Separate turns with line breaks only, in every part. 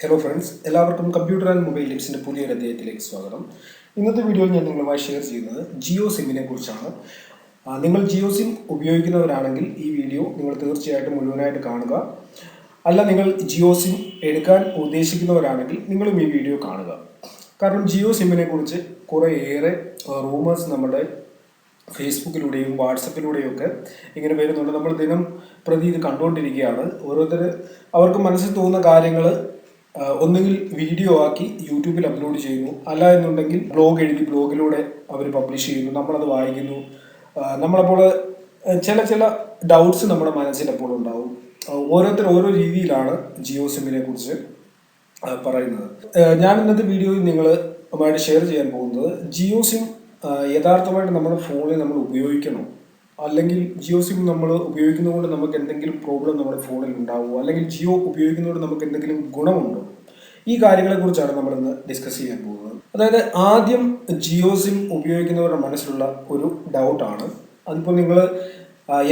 Hello friends, എല്ലാവർക്കും computer and mobile ടിപ്സിൻ്റെ പുതിയൊരു അധ്യായത്തിലേക്ക് സ്വാഗതം. ഇന്നത്തെ വീഡിയോയിൽ ഞാൻ നിങ്ങളുമായി ഷെയർ ചെയ്യുന്നത് ജിയോ സിമ്മിനെ കുറിച്ചാണ്. നിങ്ങൾ ജിയോ സിം ഉപയോഗിക്കുന്നവരാണെങ്കിൽ ഈ വീഡിയോ നിങ്ങൾ തീർച്ചയായിട്ടും മുഴുവനായിട്ട് കാണുക. അല്ല, നിങ്ങൾ ജിയോ സിം എടുക്കാൻ ഉദ്ദേശിക്കുന്നവരാണെങ്കിൽ നിങ്ങളും ഈ വീഡിയോ കാണുക. കാരണം ജിയോ സിമ്മിനെ കുറിച്ച് കുറേയേറെ റൂമേഴ്സ് നമ്മുടെ ഫേസ്ബുക്കിലൂടെയും വാട്സപ്പിലൂടെയും ഒക്കെ ഇങ്ങനെ വരുന്നുണ്ട്. നമ്മൾ ദിനം പ്രതി ഇത് കണ്ടുകൊണ്ടിരിക്കുകയാണ്. ഓരോരുത്തർ അവർക്ക് മനസ്സിൽ തോന്നുന്ന കാര്യങ്ങൾ ഒന്നുകിൽ വീഡിയോ ആക്കി യൂട്യൂബിൽ അപ്ലോഡ് ചെയ്യുന്നു, അല്ല എന്നുണ്ടെങ്കിൽ ബ്ലോഗ് എഴുതി ബ്ലോഗിലൂടെ അവർ പബ്ലിഷ് ചെയ്യുന്നു, നമ്മളത് വായിക്കുന്നു. നമ്മളപ്പോൾ ചില ഡൗട്ട്സ് നമ്മുടെ മനസ്സിലപ്പോൾ ഉണ്ടാവും. ഓരോരുത്തർ ഓരോ രീതിയിലാണ് ജിയോ സിമ്മിനെ കുറിച്ച് പറയുന്നത്. ഞാൻ ഇന്നത്തെ വീഡിയോയിൽ നിങ്ങളുമായിട്ട് ഷെയർ ചെയ്യാൻ പോകുന്നത് ജിയോ സിം യഥാർത്ഥമായിട്ട് നമ്മുടെ ഫോണിൽ നമ്മൾ ഉപയോഗിക്കണോ, അല്ലെങ്കിൽ ജിയോ സിം നമ്മൾ ഉപയോഗിക്കുന്നതുകൊണ്ട് നമുക്ക് എന്തെങ്കിലും പ്രോബ്ലം നമ്മുടെ ഫോണിൽ ഉണ്ടാവുമോ, അല്ലെങ്കിൽ ജിയോ ഉപയോഗിക്കുന്നതുകൊണ്ട് നമുക്ക് എന്തെങ്കിലും ഗുണമുണ്ടോ, ഈ കാര്യങ്ങളെക്കുറിച്ചാണ് നമ്മളിന്ന് ഡിസ്കസ് ചെയ്യാൻ പോകുന്നത്. അതായത് ആദ്യം ജിയോ സിം ഉപയോഗിക്കുന്നവരുടെ മനസ്സിലുള്ള ഒരു ഡൗട്ടാണ്. അതിപ്പോൾ നിങ്ങൾ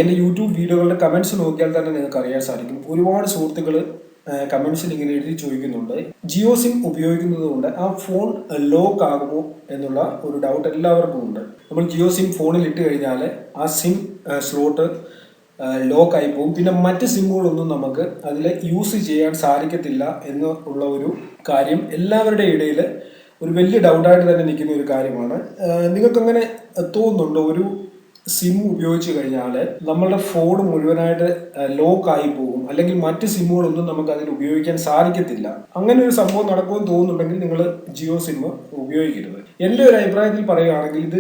എൻ്റെ യൂട്യൂബ് വീഡിയോകളുടെ കമൻറ്റ്സ് നോക്കിയാൽ തന്നെ നിങ്ങൾക്ക് അറിയാൻ സാധിക്കും. ഒരുപാട് സുഹൃത്തുക്കൾ കമൻസിൽ ഇങ്ങനെ എഴുതി ചോദിക്കുന്നുണ്ട്, ജിയോ സിം ഉപയോഗിക്കുന്നത് കൊണ്ട് ആ ഫോൺ ലോക്ക് ആകുമോ എന്നുള്ള ഒരു ഡൗട്ട് എല്ലാവർക്കും ഉണ്ട്. നമ്മൾ ജിയോ സിം ഫോണിൽ ഇട്ട് കഴിഞ്ഞാൽ ആ സിം സ്ലോട്ട് ലോക്ക് ആയി പോകും, പിന്നെ മറ്റ് സിമ്മുകളൊന്നും നമുക്ക് അതിൽ യൂസ് ചെയ്യാൻ സാധിക്കത്തില്ല എന്നുള്ള ഒരു കാര്യം എല്ലാവരുടെ ഇടയിൽ ഒരു വലിയ ഡൗട്ടായിട്ട് തന്നെ നിൽക്കുന്ന ഒരു കാര്യമാണ്. നിങ്ങൾക്കങ്ങനെ തോന്നുന്നുണ്ടോ, ഒരു സിം ഉപയോഗിച്ച് കഴിഞ്ഞാൽ നമ്മളുടെ ഫോൺ മുഴുവനായിട്ട് ലോക്കായി പോകും, അല്ലെങ്കിൽ മറ്റ് സിമ്മുകളൊന്നും നമുക്ക് അതിൽ ഉപയോഗിക്കാൻ സാധിക്കത്തില്ല, അങ്ങനെ ഒരു സംഭവം നടക്കുമെന്ന് തോന്നുന്നുണ്ടെങ്കിൽ നിങ്ങൾ ജിയോ സിം ഉപയോഗിക്കരുത്. എൻ്റെ ഒരു അഭിപ്രായത്തിൽ പറയുകയാണെങ്കിൽ ഇത്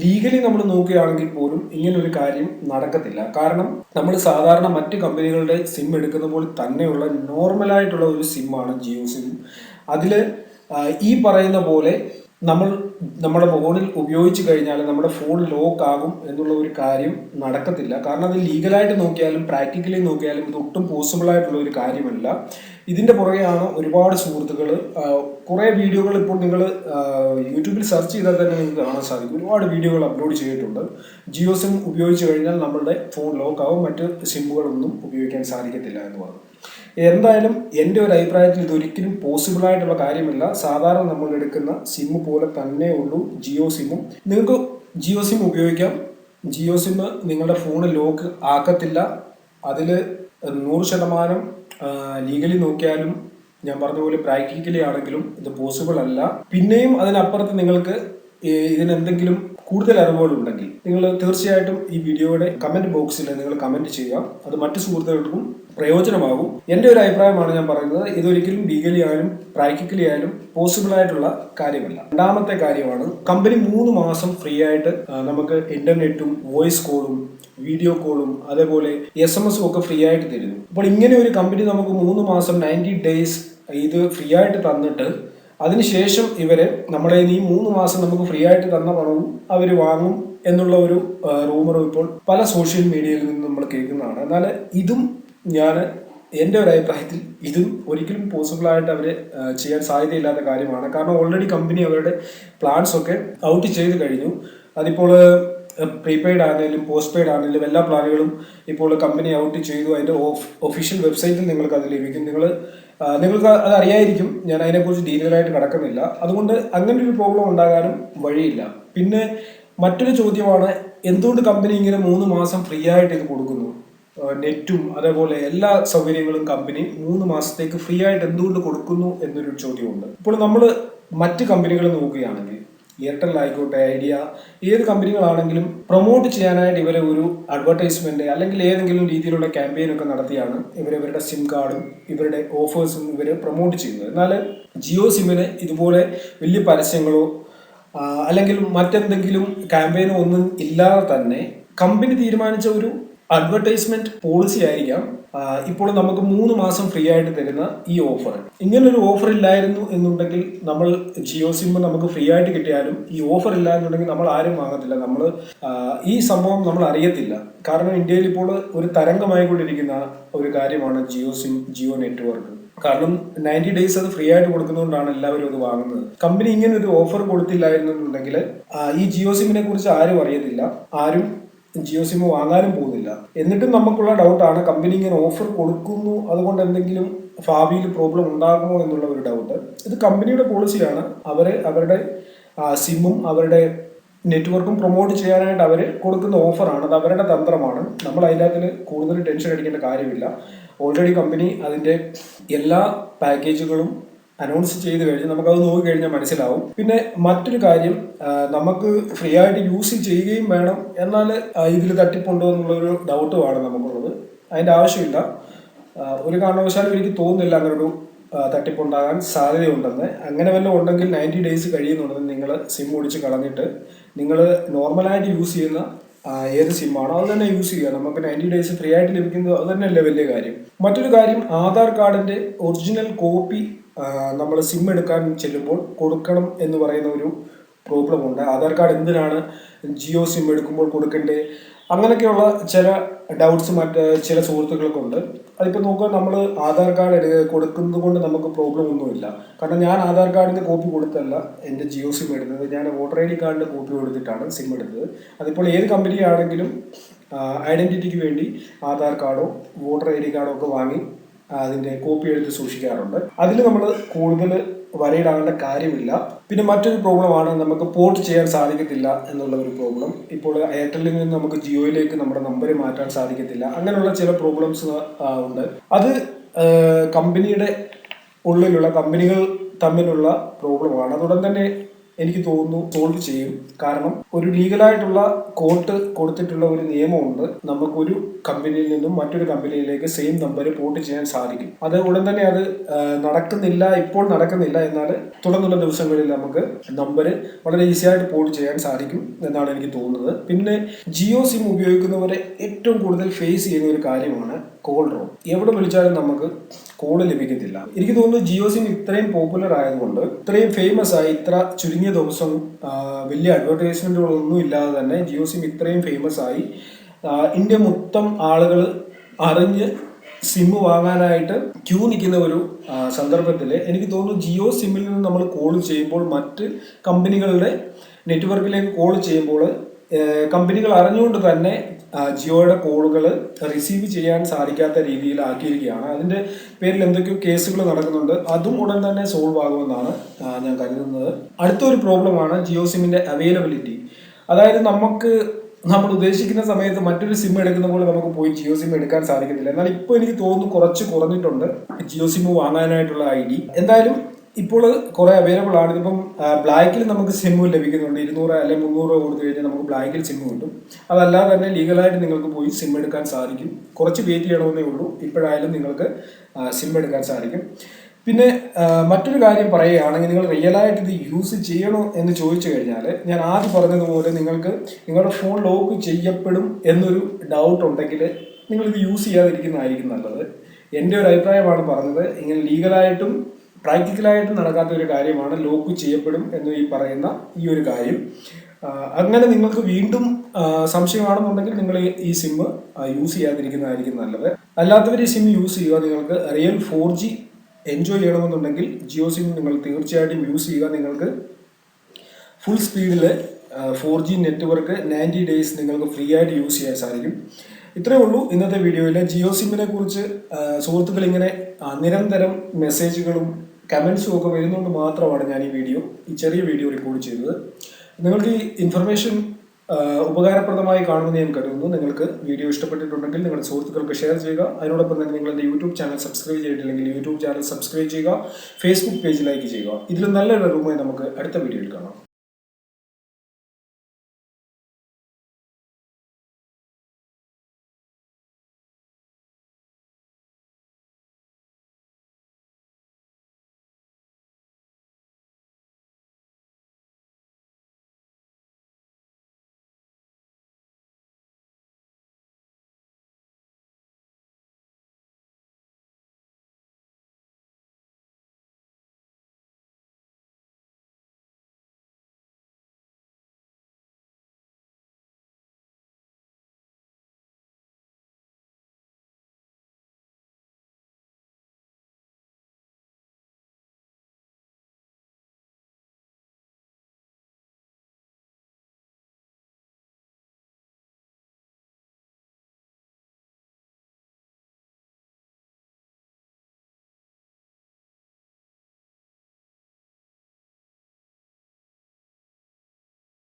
ലീഗലി നമ്മൾ നോക്കുകയാണെങ്കിൽ പോലും ഇങ്ങനൊരു കാര്യം നടക്കത്തില്ല. കാരണം നമ്മൾ സാധാരണ മറ്റ് കമ്പനികളുടെ സിം എടുക്കുന്ന പോലെ തന്നെയുള്ള നോർമലായിട്ടുള്ള ഒരു സിമ്മാണ് ജിയോ സിം. അതിൽ ഈ പറയുന്ന പോലെ നമ്മൾ നമ്മുടെ ഫോണിൽ ഉപയോഗിച്ച് കഴിഞ്ഞാൽ നമ്മുടെ ഫോൺ ലോക്ക് ആകും എന്നുള്ള ഒരു കാര്യം നടക്കത്തില്ല. കാരണം അത് ലീഗലായിട്ട് നോക്കിയാലും പ്രാക്ടിക്കലി നോക്കിയാലും ഇത് ഒട്ടും പോസിബിൾ ആയിട്ടുള്ള ഒരു കാര്യമല്ല. ഇതിൻ്റെ പുറകെയാണ് ഒരുപാട് സുഹൃത്തുക്കൾ, കുറേ വീഡിയോകൾ ഇപ്പോൾ നിങ്ങൾ യൂട്യൂബിൽ സെർച്ച് ചെയ്താൽ തന്നെ നിങ്ങൾക്ക് കാണാൻ സാധിക്കും. ഒരുപാട് വീഡിയോകൾ അപ്ലോഡ് ചെയ്തിട്ടുണ്ട്. ജിയോ സിം ഉപയോഗിച്ച് കഴിഞ്ഞാൽ നമ്മളുടെ ഫോൺ ലോക്ക് ആവും, മറ്റ് സിമ്മുകളൊന്നും ഉപയോഗിക്കാൻ സാധിക്കത്തില്ല എന്ന് പറഞ്ഞു. എന്തായാലും എൻ്റെ ഒരു അഭിപ്രായത്തിൽ ഇതൊരിക്കലും പോസിബിളായിട്ടുള്ള കാര്യമല്ല. സാധാരണ നമ്മൾ എടുക്കുന്ന സിം പോലെ തന്നെ ഉള്ളൂ ജിയോ സിമ്മും. നിങ്ങൾക്ക് ജിയോ സിം ഉപയോഗിക്കാം. ജിയോ സിം നിങ്ങളുടെ ഫോൺ ലോക്ക് ആക്കത്തില്ല. അതിൽ 100% ലീഗലി നോക്കിയാലും ഞാൻ പറഞ്ഞ പോലെ പ്രാക്ടിക്കലി ആണെങ്കിലും ഇത് പോസിബിൾ അല്ല. പിന്നെയും അതിനപ്പുറത്ത് നിങ്ങൾക്ക് ഇതിനെന്തെങ്കിലും കൂടുതൽ അറിവുകളുണ്ടെങ്കിൽ നിങ്ങൾ തീർച്ചയായിട്ടും ഈ വീഡിയോയുടെ കമൻറ്റ് ബോക്സിൽ നിങ്ങൾ കമൻറ്റ് ചെയ്യുക. അത് മറ്റു സുഹൃത്തുക്കൾക്കും പ്രയോജനമാകും. എൻ്റെ ഒരു അഭിപ്രായമാണ് ഞാൻ പറയുന്നത്. ഇതൊരിക്കലും ലീഗലി ആയാലും പ്രാക്ടിക്കലി ആയാലും പോസിബിൾ ആയിട്ടുള്ള കാര്യമല്ല. രണ്ടാമത്തെ കാര്യമാണ്, കമ്പനി 3 മാസം ഫ്രീ ആയിട്ട് നമുക്ക് ഇന്റർനെറ്റും വോയിസ് കോളും വീഡിയോ കോളും അതേപോലെ SMS ഒക്കെ ഫ്രീ ആയിട്ട് തരുന്നു. അപ്പോൾ ഇങ്ങനെ ഒരു കമ്പനി നമുക്ക് 3 മാസം 90 ഡേയ്സ് ഇത് ഫ്രീ ആയിട്ട് തന്നിട്ട് അതിനുശേഷം ഇവരെ നമ്മളെ ഈ 3 മാസം നമുക്ക് ഫ്രീ ആയിട്ട് തന്ന പണവും അവർ വാങ്ങും എന്നുള്ള ഒരു റൂമറും ഇപ്പോൾ പല സോഷ്യൽ മീഡിയയിൽ നിന്ന് നമ്മൾ കേൾക്കുന്നതാണ്. എന്നാൽ ഇതും എൻ്റെ ഒരു അഭിപ്രായത്തിൽ ഇതും ഒരിക്കലും പോസിബിളായിട്ട് അവർ ചെയ്യാൻ സാധ്യതയില്ലാത്ത കാര്യമാണ്. കാരണം ഓൾറെഡി കമ്പനി അവരുടെ പ്ലാൻസ് ഒക്കെ ഔട്ട് ചെയ്ത് കഴിഞ്ഞു. അതിപ്പോൾ പ്രീപെയ്ഡ് ആണെങ്കിലും പോസ്റ്റ് പെയ്ഡ് ആണെങ്കിലും എല്ലാ പ്ലാനുകളും ഇപ്പോൾ കമ്പനി ഔട്ട് ചെയ്തു. അതിൻ്റെ ഒഫീഷ്യൽ വെബ്സൈറ്റിൽ നിങ്ങൾക്ക് അത് ലഭിക്കും. നിങ്ങൾക്ക് അത് അറിയായിരിക്കും. ഞാൻ അതിനെക്കുറിച്ച് ഡീറ്റെയിൽ ആയിട്ട് കിടക്കുന്നില്ല. അതുകൊണ്ട് അങ്ങനെ ഒരു പ്രോബ്ലം ഉണ്ടാകാനും വഴിയില്ല. പിന്നെ മറ്റൊരു ചോദ്യമാണ്, എന്തുകൊണ്ട് കമ്പനി ഇങ്ങനെ 3 മാസം ഫ്രീ ആയിട്ട് ഇത് കൊടുക്കുന്നു? നെറ്റും അതേപോലെ എല്ലാ സൗകര്യങ്ങളും കമ്പനി 3 മാസത്തേക്ക് ഫ്രീ ആയിട്ട് എന്തുകൊണ്ട് കൊടുക്കുന്നു എന്നൊരു ചോദ്യമുണ്ട്. ഇപ്പോൾ നമ്മൾ മറ്റ് കമ്പനികൾ നോക്കുകയാണെങ്കിൽ എയർടെൽ ആയിക്കോട്ടെ, ഐഡിയ, ഏത് കമ്പനികളാണെങ്കിലും പ്രൊമോട്ട് ചെയ്യാനായിട്ട് ഇവരെ ഒരു അഡ്വർടൈസ്മെന്റ് അല്ലെങ്കിൽ ഏതെങ്കിലും രീതിയിലുള്ള ക്യാമ്പയിൻ ഒക്കെ നടത്തിയാണ് ഇവരുടെ സിം കാർഡും ഇവരുടെ ഓഫേഴ്സും ഇവർ പ്രൊമോട്ട് ചെയ്യുന്നത്. എന്നാൽ ജിയോ സിമ്മിന് ഇതുപോലെ വലിയ പരസ്യങ്ങളോ അല്ലെങ്കിൽ മറ്റെന്തെങ്കിലും ക്യാമ്പയിനോ ഒന്നും ഇല്ലാതെ തന്നെ കമ്പനി തീരുമാനിച്ച ഒരു അഡ്വർടൈസ്മെന്റ് പോളിസി ആയിരിക്കാം ഇപ്പോൾ നമുക്ക് 3 മാസം ഫ്രീ ആയിട്ട് തരുന്ന ഈ ഓഫർ. ഇങ്ങനൊരു ഓഫർ ഇല്ലായിരുന്നു എന്നുണ്ടെങ്കിൽ നമ്മൾ ജിയോ സിം നമുക്ക് ഫ്രീ ആയിട്ട് കിട്ടിയാലും ഈ ഓഫർ ഇല്ല എന്നുണ്ടെങ്കിൽ നമ്മൾ ആരും വാങ്ങത്തില്ല. നമ്മൾ ഈ സംഭവം നമ്മൾ അറിയത്തില്ല. കാരണം ഇന്ത്യയിൽ ഇപ്പോൾ ഒരു തരംഗമായിക്കൊണ്ടിരിക്കുന്ന ഒരു കാര്യമാണ് ജിയോ സിം, ജിയോ നെറ്റ്വർക്ക്. കാരണം 90 ഡേയ്സ് അത് ഫ്രീ ആയിട്ട് കൊടുക്കുന്നതുകൊണ്ടാണ് എല്ലാവരും അത് വാങ്ങുന്നത്. കമ്പനി ഇങ്ങനെ ഒരു ഓഫർ കൊടുത്തില്ലായിരുന്നുണ്ടെങ്കിൽ ഈ ജിയോ സിമ്മിനെ കുറിച്ച് ആരും അറിയത്തില്ല, ആരും ജിയോ സിം വാങ്ങാനും പോകുന്നില്ല. എന്നിട്ടും നമുക്കുള്ള ഡൗട്ടാണ്, കമ്പനി ഇങ്ങനെ ഓഫർ കൊടുക്കുന്നു അതുകൊണ്ട് എന്തെങ്കിലും ഭാവിയിൽ പ്രോബ്ലം ഉണ്ടാകുമോ എന്നുള്ള ഒരു ഡൗട്ട്. ഇത് കമ്പനിയുടെ പോളിസിയാണ്. അവരുടെ സിമ്മും അവരുടെ നെറ്റ്വർക്കും പ്രൊമോട്ട് ചെയ്യാനായിട്ട് അവർ കൊടുക്കുന്ന ഓഫറാണ്. അത് അവരുടെ തന്ത്രമാണ്. നമ്മൾ അതിനകത്തിൽ കൂടുതൽ ടെൻഷൻ അടിക്കേണ്ട കാര്യമില്ല. ഓൾറെഡി കമ്പനി അതിൻ്റെ എല്ലാ പാക്കേജുകളും അനൗൺസ് ചെയ്ത് കഴിഞ്ഞ് നമുക്കത് നോക്കി കഴിഞ്ഞാൽ മനസ്സിലാവും. പിന്നെ മറ്റൊരു കാര്യം, നമുക്ക് ഫ്രീ ആയിട്ട് യൂസ് ചെയ്യുകയും വേണം. എന്നാൽ ഇതിൽ തട്ടിപ്പുണ്ടോ എന്നുള്ളൊരു ഡൗട്ടുമാണ് നമുക്കുള്ളത്. അതിൻ്റെ ആവശ്യമില്ല. ഒരു കാരണവശാലും എനിക്ക് തോന്നുന്നില്ല അങ്ങനൊരു തട്ടിപ്പുണ്ടാകാൻ സാധ്യതയുണ്ടെന്ന്. അങ്ങനെ വല്ലതും ഉണ്ടെങ്കിൽ 90 ഡേയ്സ് കഴിയുന്നുണ്ടെന്ന് നിങ്ങൾ സിം ഒടിച്ച് കളഞ്ഞിട്ട് നിങ്ങൾ നോർമലായിട്ട് യൂസ് ചെയ്യുന്ന ഏത് സിമ്മാണോ അത് തന്നെ യൂസ് ചെയ്യുക. നമുക്ക് 90 ഡേയ്സ് ഫ്രീ ആയിട്ട് ലഭിക്കുന്നത് അത് തന്നെയല്ലേ വലിയ കാര്യം. മറ്റൊരു കാര്യം, ആധാർ കാർഡിൻ്റെ ഒറിജിനൽ കോപ്പി നമ്മൾ സിം എടുക്കാൻ ചെല്ലുമ്പോൾ കൊടുക്കണം എന്ന് പറയുന്ന ഒരു പ്രോബ്ലം ഉണ്ട്. ആധാർ കാർഡ് എന്തിനാണ് ജിയോ സിം എടുക്കുമ്പോൾ കൊടുക്കേണ്ടത്, അങ്ങനെയൊക്കെയുള്ള ചില ഡൗട്ട്സ് മറ്റ് ചില സുഹൃത്തുക്കൾക്കുണ്ട്. അതിപ്പോൾ നോക്കുക, നമ്മൾ ആധാർ കാർഡ് കൊടുക്കുന്നത് കൊണ്ട് നമുക്ക് പ്രോബ്ലം ഒന്നുമില്ല. കാരണം ഞാൻ ആധാർ കാർഡിൻ്റെ കോപ്പി കൊടുത്തല്ല എൻ്റെ ജിയോ സിം എടുത്തത്. ഞാൻ വോട്ടർ ID കാർഡിൻ്റെ കോപ്പി കൊടുത്തിട്ടാണ് സിം എടുത്തത്. അതിപ്പോൾ ഏത് കമ്പനിയാണെങ്കിലും ഐഡൻറ്റിറ്റിക്ക് വേണ്ടി ആധാർ കാർഡോ വോട്ടർ ID കാർഡോ ഒക്കെ വാങ്ങി അതിൻ്റെ കോപ്പി എടുത്ത് സൂക്ഷിക്കാറുണ്ട്. അതിൽ നമ്മൾ കൂടുതൽ വരയിടാവേണ്ട കാര്യമില്ല. പിന്നെ മറ്റൊരു പ്രോബ്ലമാണ് നമുക്ക് പോർട്ട് ചെയ്യാൻ സാധിക്കത്തില്ല എന്നുള്ള ഒരു പ്രോബ്ലം. ഇപ്പോൾ എയർടെല്ലിൽ നിന്ന് നമുക്ക് ജിയോയിലേക്ക് നമ്മുടെ നമ്പർ മാറ്റാൻ സാധിക്കത്തില്ല. അങ്ങനെയുള്ള ചില പ്രോബ്ലംസ് ഉണ്ട്. അത് കമ്പനിയുടെ ഉള്ളിലുള്ള കമ്പനികൾ തമ്മിലുള്ള പ്രോബ്ലമാണ്. അതുടൻ തന്നെ എനിക്ക് തോന്നുന്നു സോൾവ് ചെയ്യും. കാരണം ഒരു ലീഗലായിട്ടുള്ള കോർട്ട് കൊടുത്തിട്ടുള്ള ഒരു നിയമമുണ്ട്. നമുക്കൊരു കമ്പനിയിൽ നിന്നും മറ്റൊരു കമ്പനിയിലേക്ക് സെയിം നമ്പർ പോർട്ട് ചെയ്യാൻ സാധിക്കും. അത് ഉടൻ തന്നെ അത് നടക്കുന്നില്ല, ഇപ്പോൾ നടക്കുന്നില്ല. എന്നാൽ തുടർന്നുള്ള ദിവസങ്ങളിൽ നമുക്ക് നമ്പർ വളരെ ഈസി ആയിട്ട് പോർട്ട് ചെയ്യാൻ സാധിക്കും എന്നാണ് എനിക്ക് തോന്നുന്നത്. പിന്നെ ജിയോ സിം ഉപയോഗിക്കുന്നവരെ ഏറ്റവും കൂടുതൽ ഫേസ് ചെയ്യുന്ന ഒരു കാര്യമാണ് കോൾ ഡ്രോപ്പ്. എവിടെ വിളിച്ചാലും നമുക്ക് കോൾ ലഭിക്കത്തില്ല. എനിക്ക് തോന്നുന്നു ജിയോ സിം ഇത്രയും പോപ്പുലർ ആയതുകൊണ്ട്, ഇത്രയും ഫേമസ് ആയി, ഇത്ര ചുരുങ്ങിയ ദിവസം വലിയ അഡ്വർടൈസ്മെന്റുകളൊന്നും ഇല്ലാതെ തന്നെ ജിയോ സിം ഇത്രയും ഫേമസ് ആയി ഇന്ത്യ മൊത്തം ആളുകൾ അറിഞ്ഞ് സിം വാങ്ങാനായിട്ട് ക്യൂ നിൽക്കുന്ന ഒരു സന്ദർഭത്തിൽ എനിക്ക് തോന്നുന്നു ജിയോ സിമ്മിൽ നിന്ന് നമ്മൾ കോൾ ചെയ്യുമ്പോൾ മറ്റ് കമ്പനികളുടെ നെറ്റ്വർക്കിലേക്ക് കോൾ ചെയ്യുമ്പോൾ കമ്പനികൾ അറിഞ്ഞുകൊണ്ട് തന്നെ ജിയോയുടെ കോളുകൾ റിസീവ് ചെയ്യാൻ സാധിക്കാത്ത രീതിയിലാക്കിയിരിക്കുകയാണ്. അതിൻ്റെ പേരിൽ എന്തൊക്കെയോ കേസുകൾ നടക്കുന്നുണ്ട്. അതും ഉടൻ തന്നെ സോൾവ് ആകുമെന്നാണ് ഞാൻ കരുതുന്നത്. അടുത്തൊരു പ്രോബ്ലമാണ് ജിയോ സിമ്മിൻ്റെ അവൈലബിലിറ്റി. അതായത് നമ്മൾ ഉദ്ദേശിക്കുന്ന സമയത്ത് മറ്റൊരു സിം എടുക്കുന്ന പോലെ നമുക്ക് പോയി ജിയോ സിം എടുക്കാൻ സാധിക്കത്തില്ല. എന്നാൽ ഇപ്പോൾ എനിക്ക് തോന്നുന്നു കുറച്ച് കുറഞ്ഞിട്ടുണ്ട് ജിയോ സിം വാങ്ങാനായിട്ടുള്ള ID. എന്തായാലും ഇപ്പോൾ കുറെ അവൈലബിൾ ആണ്. ഇതിപ്പം ബ്ലാക്കിൽ നമുക്ക് സിം ലഭിക്കുന്നുണ്ട്. 200 അല്ലെങ്കിൽ 300 കൊടുത്തു കഴിഞ്ഞാൽ നമുക്ക് ബ്ലാക്കിൽ സിം കിട്ടും. അതല്ലാതെ തന്നെ ലീഗലായിട്ട് നിങ്ങൾക്ക് പോയി സിം എടുക്കാൻ സാധിക്കും. കുറച്ച് വെയിറ്റ് ചെയ്യണമെന്നേ ഉള്ളൂ. ഇപ്പോഴായാലും നിങ്ങൾക്ക് സിം എടുക്കാൻ സാധിക്കും. പിന്നെ മറ്റൊരു കാര്യം പറയുകയാണെങ്കിൽ, നിങ്ങൾ റിയലായിട്ട് ഇത് യൂസ് ചെയ്യണോ എന്ന് ചോദിച്ചു കഴിഞ്ഞാൽ, ഞാൻ ആദ്യം പറഞ്ഞതുപോലെ നിങ്ങൾക്ക് നിങ്ങളുടെ ഫോൺ ലോക്ക് ചെയ്യപ്പെടും എന്നൊരു ഡൗട്ട് ഉണ്ടെങ്കിൽ നിങ്ങളിത് യൂസ് ചെയ്യാതിരിക്കുന്നതായിരിക്കും നല്ലത്. എൻ്റെ ഒരു അഭിപ്രായമാണ് പറഞ്ഞത്. ഇങ്ങനെ ലീഗലായിട്ടും പ്രാക്ടിക്കലായിട്ടും നടക്കാത്ത ഒരു കാര്യമാണ് ലോക്ക് ചെയ്യപ്പെടും എന്ന് പറയുന്ന ഈ ഒരു കാര്യം. അങ്ങനെ നിങ്ങൾക്ക് വീണ്ടും സംശയമാണെന്നുണ്ടെങ്കിൽ നിങ്ങൾ ഈ സിം യൂസ് ചെയ്യാതിരിക്കുന്നതായിരിക്കും നല്ലത്. അല്ലാത്തവർ ഈ സിം യൂസ് ചെയ്യുക. നിങ്ങൾക്ക് റിയൽ 4G എൻജോയ് ചെയ്യണമെന്നുണ്ടെങ്കിൽ ജിയോ സിം നിങ്ങൾ തീർച്ചയായിട്ടും യൂസ് ചെയ്യുക. നിങ്ങൾക്ക് ഫുൾ സ്പീഡിൽ 4G നെറ്റ്വർക്ക് 90 ഡേയ്സ് നിങ്ങൾക്ക് ഫ്രീ ആയിട്ട് യൂസ് ചെയ്യാൻ സാധിക്കും. ഇത്രയേ ഉള്ളൂ ഇന്നത്തെ വീഡിയോയിൽ. ജിയോ സിമ്മിനെ കുറിച്ച് സുഹൃത്തുക്കൾ ഇങ്ങനെ നിരന്തരം മെസ്സേജുകളും കമൻസും ഒക്കെ വരുന്നതുകൊണ്ട് മാത്രമാണ് ഞാൻ ഈ ചെറിയ വീഡിയോ റെക്കോർഡ് ചെയ്തത്. നിങ്ങൾക്ക് ഈ ഇൻഫർമേഷൻ ഉപകാരപ്രദമായി കാണുമെന്ന് ഞാൻ കരുതുന്നു. നിങ്ങൾക്ക് വീഡിയോ ഇഷ്ടപ്പെട്ടിട്ടുണ്ടെങ്കിൽ നിങ്ങളുടെ സുഹൃത്തുക്കൾക്ക് ഷെയർ ചെയ്യുക. അതിനോടൊപ്പം തന്നെ നിങ്ങൾ എൻ്റെ യൂട്യൂബ് ചാനൽ സബ്സ്ക്രൈബ് ചെയ്തിട്ടില്ലെങ്കിൽ യൂട്യൂബ് ചാനൽ സബ്സ്ക്രൈബ് ചെയ്യുക. ഫേസ്ബുക്ക് പേജ് ലൈക്ക് ചെയ്യുക. ഇതിൽ നല്ലൊരു അറിവുമായി നമുക്ക് അടുത്ത വീഡിയോയിൽ കാണാം.